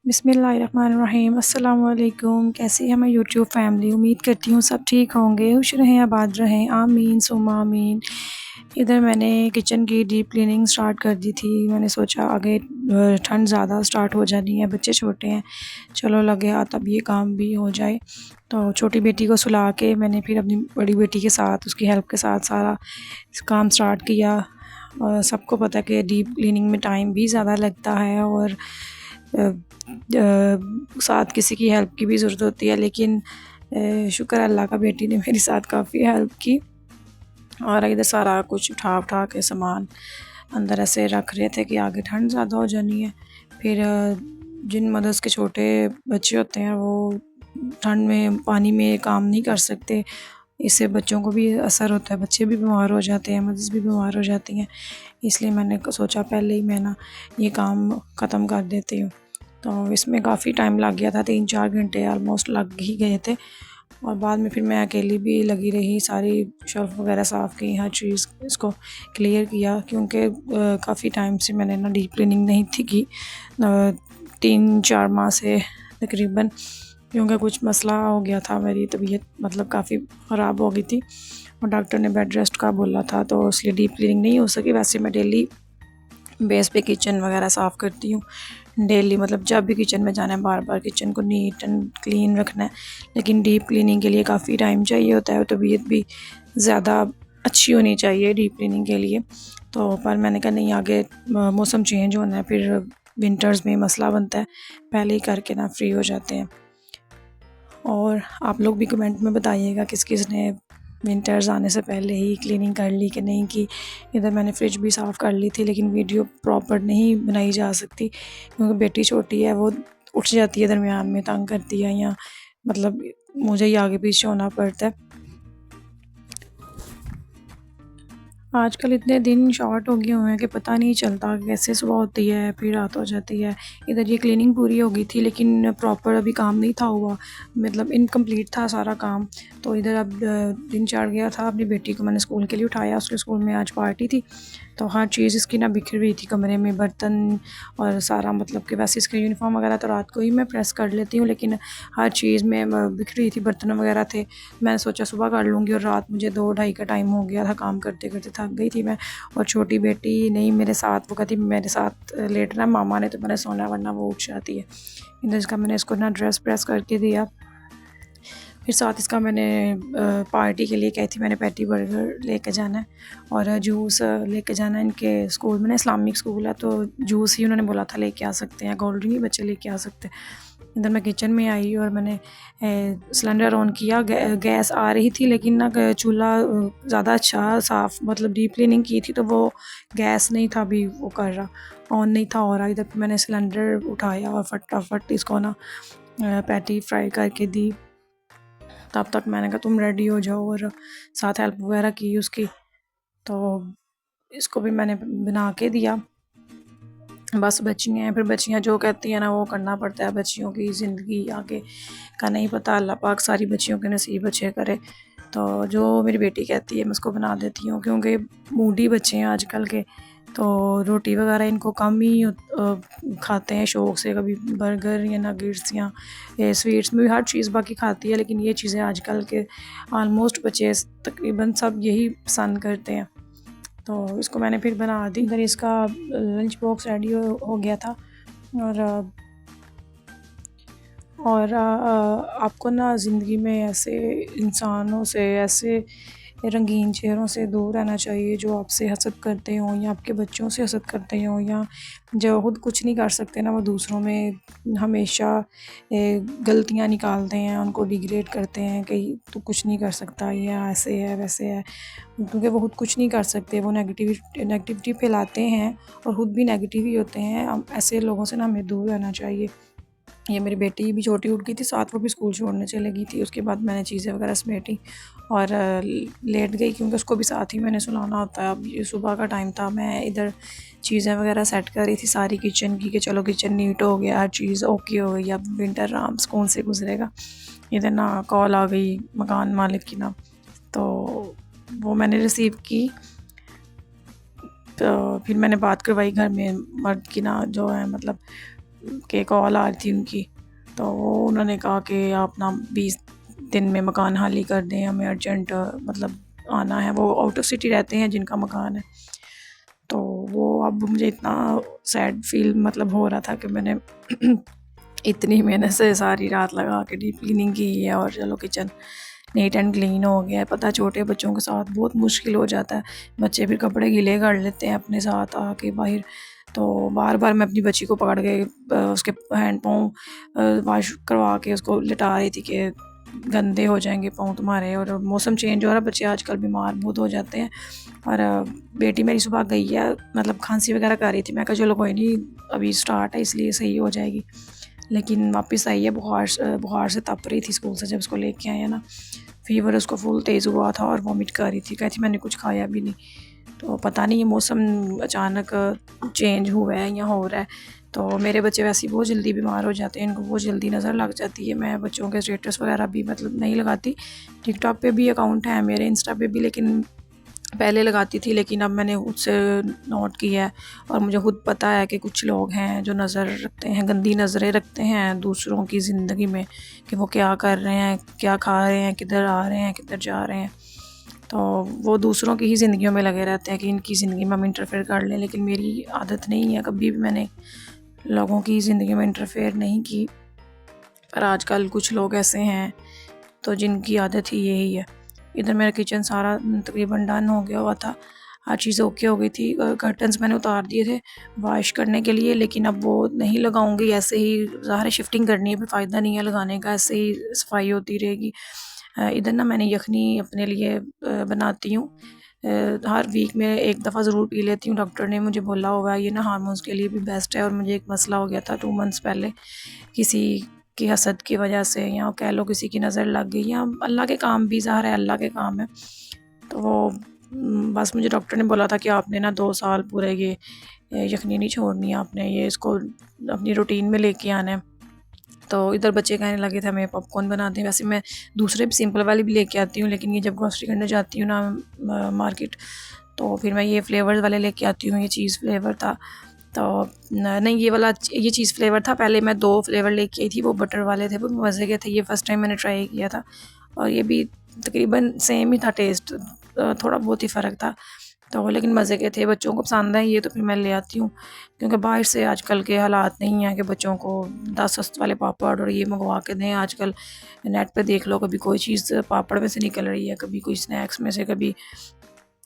बिस्मिल्लाहिर्रहमानिर्रहीम। अस्सलाम वालेकुम। कैसी है मैं यूट्यूब फैमिली, उम्मीद करती हूँ सब ठीक होंगे, खुश रहें, आबाद रहें, आमीन सुम्मा आमीन। इधर मैंने किचन की डीप क्लीनिंग स्टार्ट कर दी थी। मैंने सोचा आगे ठंड ज़्यादा स्टार्ट हो जानी है, बच्चे छोटे हैं, चलो लगे हाथ अब ये काम भी हो जाए। तो छोटी बेटी को सुला के मैंने फिर अपनी बड़ी बेटी के साथ उसकी हेल्प के साथ सारा काम स्टार्ट किया। और सबको पता है कि डीप क्लीनिंग में टाइम भी ज़्यादा लगता है और साथ किसी की हेल्प की भी ज़रूरत होती है, लेकिन शुक्र अल्लाह का बेटी ने मेरी साथ काफ़ी हेल्प की। और इधर सारा कुछ उठा उठा के सामान अंदर ऐसे रख रहे थे कि आगे ठंड ज़्यादा हो जानी है। फिर जिन मदर्स के छोटे बच्चे होते हैं वो ठंड में पानी में काम नहीं कर सकते, इससे बच्चों को भी असर होता है, बच्चे भी बीमार हो जाते हैं, मदर्स भी बीमार हो जाती हैं। इसलिए मैंने सोचा पहले ही मैं ना ये काम ख़त्म कर देती हूँ। तो इसमें काफ़ी टाइम लग गया था, 3-4 घंटे ऑलमोस्ट लग ही गए थे। और बाद में फिर मैं अकेली भी लगी रही, सारी शेल्फ वगैरह साफ़ की, हर चीज़ इसको क्लियर किया, क्योंकि काफ़ी टाइम से मैंने ना डीप क्लीनिंग नहीं थी की, 3-4 माह से तकरीबन, क्योंकि कुछ मसला हो गया था, मेरी तबीयत मतलब काफ़ी ख़राब हो गई थी और डॉक्टर ने बेड रेस्ट का बोला था, तो इसलिए डीप क्लीनिंग नहीं हो सकी। वैसे मैं डेली बेस पे किचन वगैरह साफ़ करती हूँ, डेली मतलब जब भी किचन में जाना है बार बार किचन को नीट एंड क्लीन रखना है। लेकिन डीप क्लीनिंग के लिए काफ़ी टाइम चाहिए होता है और तबीयत भी ज़्यादा अच्छी होनी चाहिए डीप क्लीनिंग के लिए। तो पर मैंने कहा नहीं, आगे मौसम चेंज होना है, फिर विंटर्स में मसला बनता है, पहले ही करके ना फ्री हो जाते हैं। और आप लोग भी कमेंट में बताइएगा किस किस ने विंटर्स आने से पहले ही क्लीनिंग कर ली कि नहीं की। इधर मैंने फ्रिज भी साफ़ कर ली थी, लेकिन वीडियो प्रॉपर नहीं बनाई जा सकती क्योंकि बेटी छोटी है, वो उठ जाती है दरमियान में, तंग करती है, या मतलब मुझे ही आगे पीछे होना पड़ता है। आजकल इतने दिन शॉर्ट हो गए हुए हैं कि पता नहीं चलता कैसे सुबह होती है फिर रात हो जाती है। इधर ये क्लीनिंग पूरी हो गई थी, लेकिन प्रॉपर अभी काम नहीं था हुआ, मतलब इनकम्प्लीट था सारा काम। तो इधर अब दिन चढ़ गया था, अपनी बेटी को मैंने स्कूल के लिए उठाया, उसके स्कूल में आज पार्टी थी, तो हर चीज़ इसकी ना बिखरी हुई थी कमरे में, बर्तन और सारा, मतलब कि वैसे इसका यूनिफॉर्म वगैरह तो रात को ही मैं प्रेस कर लेती हूँ, लेकिन हर चीज़ में बिखरी हुई थी, बर्तन वगैरह थे। मैंने सोचा सुबह कर लूँगी और रात मुझे 2-2:30 का टाइम हो गया था, काम करते करते थक गई थी मैं। और छोटी बेटी नहीं मेरे साथ, वो कहती मेरे साथ लेटना मामा ने, तो मैंने सोना, वरना वो उठ जाती है। इधर इसका मैंने इसको ना ड्रेस प्रेस करके दिया, फिर साथ इसका मैंने पार्टी के लिए कही थी, मैंने पैटी बर्गर लेके जाना है और जूस लेके जाना है। इनके स्कूल में ना इस्लामिक स्कूल है, तो जूस ही उन्होंने बोला था लेके आ सकते हैं, कोल्ड ड्रिंक ही बच्चे लेके आ सकते हैं। इधर मैं किचन में आई और मैंने सिलेंडर ऑन किया, गैस आ रही थी, लेकिन ना चूल्हा ज़्यादा अच्छा साफ़, मतलब डीप क्लीनिंग की थी, तो वो गैस नहीं था अभी वो कर रहा, ऑन नहीं था हो रहा। इधर मैंने सिलेंडर उठाया और फटाफट इसको ना पैटी फ्राई करके दी। तब तक मैंने कहा तुम रेडी हो जाओ, और साथ हेल्प वगैरह की उसकी, तो इसको भी मैंने बना के दिया। बस बच्चियाँ हैं, फिर बच्चियाँ जो कहती हैं ना वो करना पड़ता है, बच्चियों की ज़िंदगी आगे का नहीं पता, अल्लाह पाक सारी बच्चियों के नसीब अच्छे करे। तो जो मेरी बेटी कहती है मैं उसको बना देती हूँ, क्योंकि मूडी बच्चे हैं आजकल के, तो रोटी वगैरह इनको कम ही खाते हैं शौक़ से, कभी बर्गर या नगेट्स या स्वीट्स में भी हर चीज़ बाकी खाती है, लेकिन ये चीज़ें आजकल के ऑलमोस्ट बच्चे तकरीबन सब यही पसंद करते हैं। तो इसको मैंने फिर बना दी। इधर इसका लंच बॉक्स रेडी हो गया था। और आपको ना ज़िंदगी में ऐसे इंसानों से, ऐसे रंगीन चेहरों से दूर रहना चाहिए जो आपसे हसद करते हों, या आपके बच्चों से हसद करते हों, या जो खुद कुछ नहीं कर सकते ना वो दूसरों में हमेशा गलतियां निकालते हैं, उनको डिग्रेड करते हैं कि तू कुछ नहीं कर सकता, ये ऐसे है वैसे है, क्योंकि वो खुद कुछ नहीं कर सकते, वो नेगेटिविटी फैलाते हैं और ख़ुद भी नेगेटिव ही होते हैं। ऐसे लोगों से ना हमें दूर रहना चाहिए। ये मेरी बेटी भी छोटी उठ गई थी, साथ वो भी स्कूल छोड़ने चली गई थी। उसके बाद मैंने चीज़ें वगैरह समेटी और लेट गई, क्योंकि उसको भी साथ ही मैंने सुलाना होता है। अब ये सुबह का टाइम था, मैं इधर चीज़ें वगैरह सेट कर रही थी सारी किचन की, कि चलो किचन नीट हो गया, हर चीज़ ओके हो गई, अब विंटर आराम सुकून से गुजरेगा। इधर ना कॉल आ गई मकान मालिक की ना, तो वो मैंने रिसीव की। तो फिर मैंने बात करवाई घर में मर्द की ना, जो है मतलब के कॉल आ रही थी उनकी, तो वो उन्होंने कहा कि आप ना 20 दिन में मकान खाली कर दें, हमें अर्जेंट मतलब आना है। वो आउट ऑफ सिटी रहते हैं जिनका मकान है। तो वो अब मुझे इतना सैड फील मतलब हो रहा था कि मैंने इतनी मेहनत से सारी रात लगा के डीप क्लीनिंग की है और चलो किचन नीट एंड क्लीन हो गया है। पता चोटे बच्चों के साथ बहुत मुश्किल हो जाता है, बच्चे फिर कपड़े गीले कर लेते हैं अपने साथ आके बाहर। तो बार बार मैं अपनी बच्ची को पकड़ के उसके हैंड पाँव वॉश करवा के उसको लिटा रही थी कि गंदे हो जाएंगे पाँव तुम्हारे, और मौसम चेंज हो रहा है, बच्चे आजकल बीमार बहुत हो जाते हैं। और बेटी मेरी सुबह गई है, मतलब खांसी वगैरह कर रही थी, मैं कहा चलो कोई नहीं अभी स्टार्ट है इसलिए सही हो जाएगी, लेकिन वापस आई है बुखार से तप रही थी स्कूल से जब उसको लेके आए हैं ना। फीवर उसको फुल तेज़ हुआ था और वॉमिट कर रही थी, कहती मैंने कुछ खाया भी नहीं। तो पता नहीं ये मौसम अचानक चेंज हुआ है या हो रहा है, तो मेरे बच्चे वैसे ही बहुत जल्दी बीमार हो जाते हैं, इनको बहुत जल्दी नज़र लग जाती है। मैं बच्चों के स्टेटस वगैरह भी मतलब नहीं लगाती, टिकटॉक पे भी अकाउंट है मेरे, इंस्टा पे भी, लेकिन पहले लगाती थी, लेकिन अब मैंने खुद से नोट किया है और मुझे खुद पता है कि कुछ लोग हैं जो नज़र रखते हैं, गंदी नज़रें रखते हैं दूसरों की ज़िंदगी में, कि वो क्या कर रहे हैं, क्या खा रहे हैं, किधर आ रहे हैं, किधर जा रहे हैं। तो वो दूसरों की ही ज़िंदगियों में लगे रहते हैं कि इनकी ज़िंदगी में हम इंटरफेयर कर लें, लेकिन मेरी आदत नहीं है, कभी भी मैंने लोगों की ज़िंदगी में इंटरफेयर नहीं की। पर आजकल कुछ लोग ऐसे हैं तो जिनकी आदत ही यही है। इधर मेरा किचन सारा तकरीबन डन हो गया हुआ था, हर चीज़ ओके हो गई थी। कर्टन्स मैंने उतार दिए थे वॉश करने के लिए, लेकिन अब वो नहीं लगाऊंगी, ऐसे ही ज़ाहिर शिफ्टिंग करनी है, फिर फ़ायदा नहीं है लगाने का, ऐसे ही सफाई होती रहेगी। इधर ना मैंने यखनी अपने लिए बनाती हूँ, हर वीक में एक दफ़ा ज़रूर पी लेती हूँ। डॉक्टर ने मुझे बोला हुआ है ये ना हार्मोन्स के लिए भी बेस्ट है, और मुझे एक मसला हो गया था 2 मंथ्स पहले, किसी की हसद की वजह से, या कह लो किसी की नज़र लग गई, या अल्लाह के काम भी, ज़ाहिर है अल्लाह के काम है। तो वो बस मुझे डॉक्टर ने बोला था कि आपने ना 2 साल पूरे ये यखनी नहीं छोड़नी है, आपने ये इसको अपनी रूटीन में लेके आना है। तो इधर बच्चे कहने लगे थे हमें पॉपकॉर्न बना दें। वैसे मैं दूसरे भी सिंपल वाली भी लेके आती हूँ, लेकिन ये जब ग्रोसरी करने जाती हूँ ना मार्केट, तो फिर मैं ये फ्लेवर वाले लेके आती हूँ। ये चीज़ फ्लेवर था, तो नहीं ये वाला ये चीज़ फ्लेवर था। पहले मैं 2 फ्लेवर लेके आई थी, वो बटर वाले थे, वो मज़े के थे। ये फ़र्स्ट टाइम मैंने ट्राई किया था और ये भी तकरीबन सेम ही था टेस्ट, थोड़ा बहुत ही फ़र्क था। तो लेकिन मज़े के थे, बच्चों को पसंद है ये, तो फिर मैं ले आती हूँ, क्योंकि बाहर से आजकल के हालात नहीं हैं कि बच्चों को 10 सस्त वाले पापड़ और ये मंगवा के दें। आजकल नेट पे देख लो, कभी कोई चीज़ पापड़ में से निकल रही है, कभी कोई स्नैक्स में से, कभी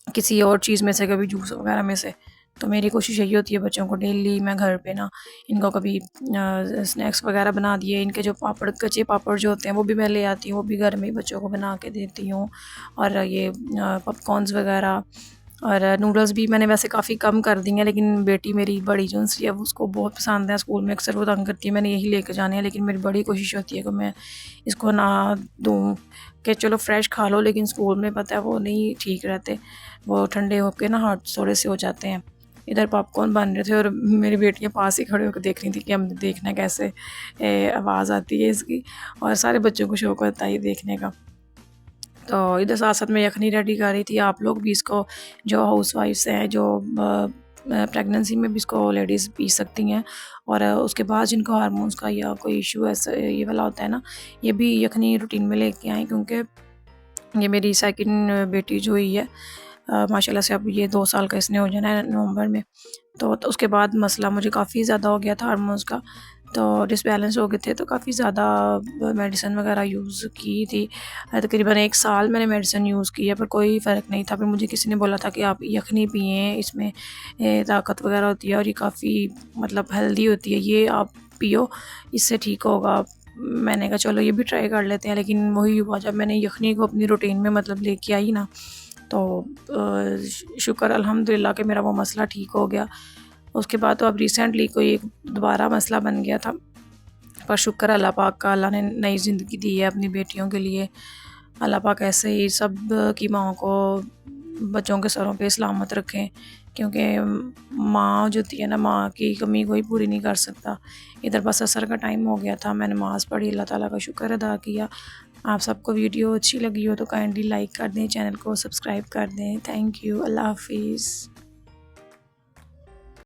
किसी और चीज़ में से, कभी जूस वगैरह में से। तो मेरी कोशिश यही होती है बच्चों को डेली मैं घर पे ना इनको कभी स्नैक्स वगैरह बना दिए, इनके जो पापड़ कच्चे पापड़ जो होते हैं वो भी मैं ले आती हूँ, वो भी घर में ही बच्चों को बना के देती हूँ। और ये पॉपकॉर्न्स वगैरह और नूडल्स भी मैंने वैसे काफ़ी कम कर दी हैं, लेकिन बेटी मेरी बड़ी जो सी है उसको बहुत पसंद है, स्कूल में अक्सर वो तंग करती है मैंने यही लेके जाने हैं। लेकिन मेरी बड़ी कोशिश होती है कि मैं इसको ना दूँ, कि चलो फ्रेश खा लो, लेकिन स्कूल में पता है वो नहीं ठीक रहते, वो ठंडे होके ना हाथ थोड़े से हो जाते हैं। इधर पॉपकॉर्न बन रहे थे और मेरी बेटियाँ पास ही खड़े होकर देख रही थी कि हमने देखना है कैसे आवाज़ आती है इसकी, और सारे बच्चों को शौक होता है ये देखने का। तो इधर साथ-साथ मैं यखनी रेडी कर रही थी। आप लोग भी इसको, जो हाउसवाइफ्स हैं, जो प्रेगनेंसी में भी इसको लेडीज़ पी सकती हैं, और उसके बाद जिनको हार्मोन्स का या कोई इशू ऐसा ये वाला होता है ना, ये भी यखनी रूटीन में लेके आएँ, क्योंकि ये मेरी सेकंड बेटी जो हुई है, माशाल्लाह से अब ये 2 साल का इसने हो जाना है नवंबर में। तो उसके बाद मसला मुझे काफ़ी ज़्यादा हो गया था हार्मोन्स का, तो डिसबैलेंस हो गए थे, तो काफ़ी ज़्यादा मेडिसिन वगैरह यूज़ की थी। तकरीबन 1 साल मैंने मेडिसिन यूज़ की है, पर कोई फ़र्क नहीं था। फिर मुझे किसी ने बोला था कि आप यखनी पिएँ, इसमें ताकत वगैरह होती है और ये काफ़ी मतलब हेल्दी होती है, ये आप पियो, इससे ठीक होगा। मैंने कहा चलो ये भी ट्राई कर लेते हैं, लेकिन वही हुआ, जब मैंने यखनी को अपनी रूटीन में मतलब लेके आई ना, तो शुक्र अल्हम्दुलिल्लाह कि मेरा वो मसला ठीक हो गया। उसके बाद तो अब रिसेंटली कोई एक दोबारा मसला बन गया था, पर शुक्र अल्लाह पाक का, अल्लाह ने नई ज़िंदगी दी है अपनी बेटियों के लिए। अल्लाह पाक ऐसे ही सब की माँओं को बच्चों के सरों पे सलामत रखें, क्योंकि माँ जो होती है ना, माँ की कमी कोई पूरी नहीं कर सकता। इधर बस असर का टाइम हो गया था, मैंने नमाज़ पढ़ी, अल्लाह ताला का शुक्र अदा किया। आप सबको वीडियो अच्छी लगी हो तो काइंडली लाइक कर दें, चैनल को सब्सक्राइब कर दें। थैंक यू, अल्लाह हाफ़िज़।